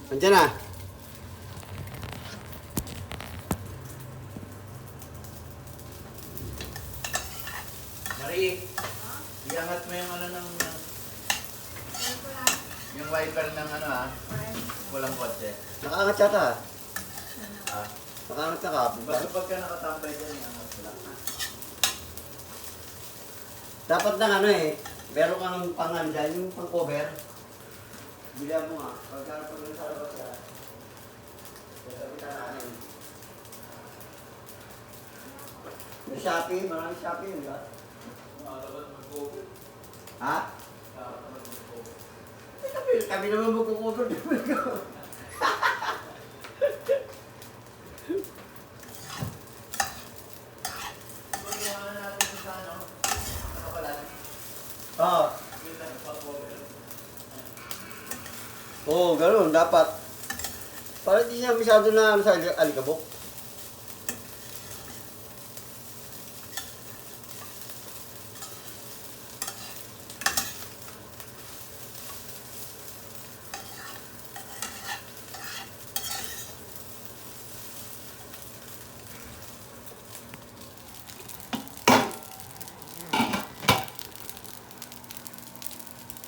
Andiyan na. Marie, iangat mo yung ano ng... Yung wiper ng ano ha? Walang kotse. Nakaangat yata. Ah. Nakaangat ka kapag. Basta pagka nakatambay dyan, iangat mo lang. Dapat ng ano eh. Meron kang pangan dyan, yung pang cover. Bilihan mo nga. Pagka pag sa labas ka. Sasabitan natin. May Shopee, maraming Shopee yun ba? Dapat mag-cover. Ha? Dapat mag-cover. Kami naman magkukover. Pag-iwangan natin sa ano, nakapalan. Oo. Yun na, nagpa-cover. Oo, ganun. Dapat. Para di niya masyado na ano sa alikabok.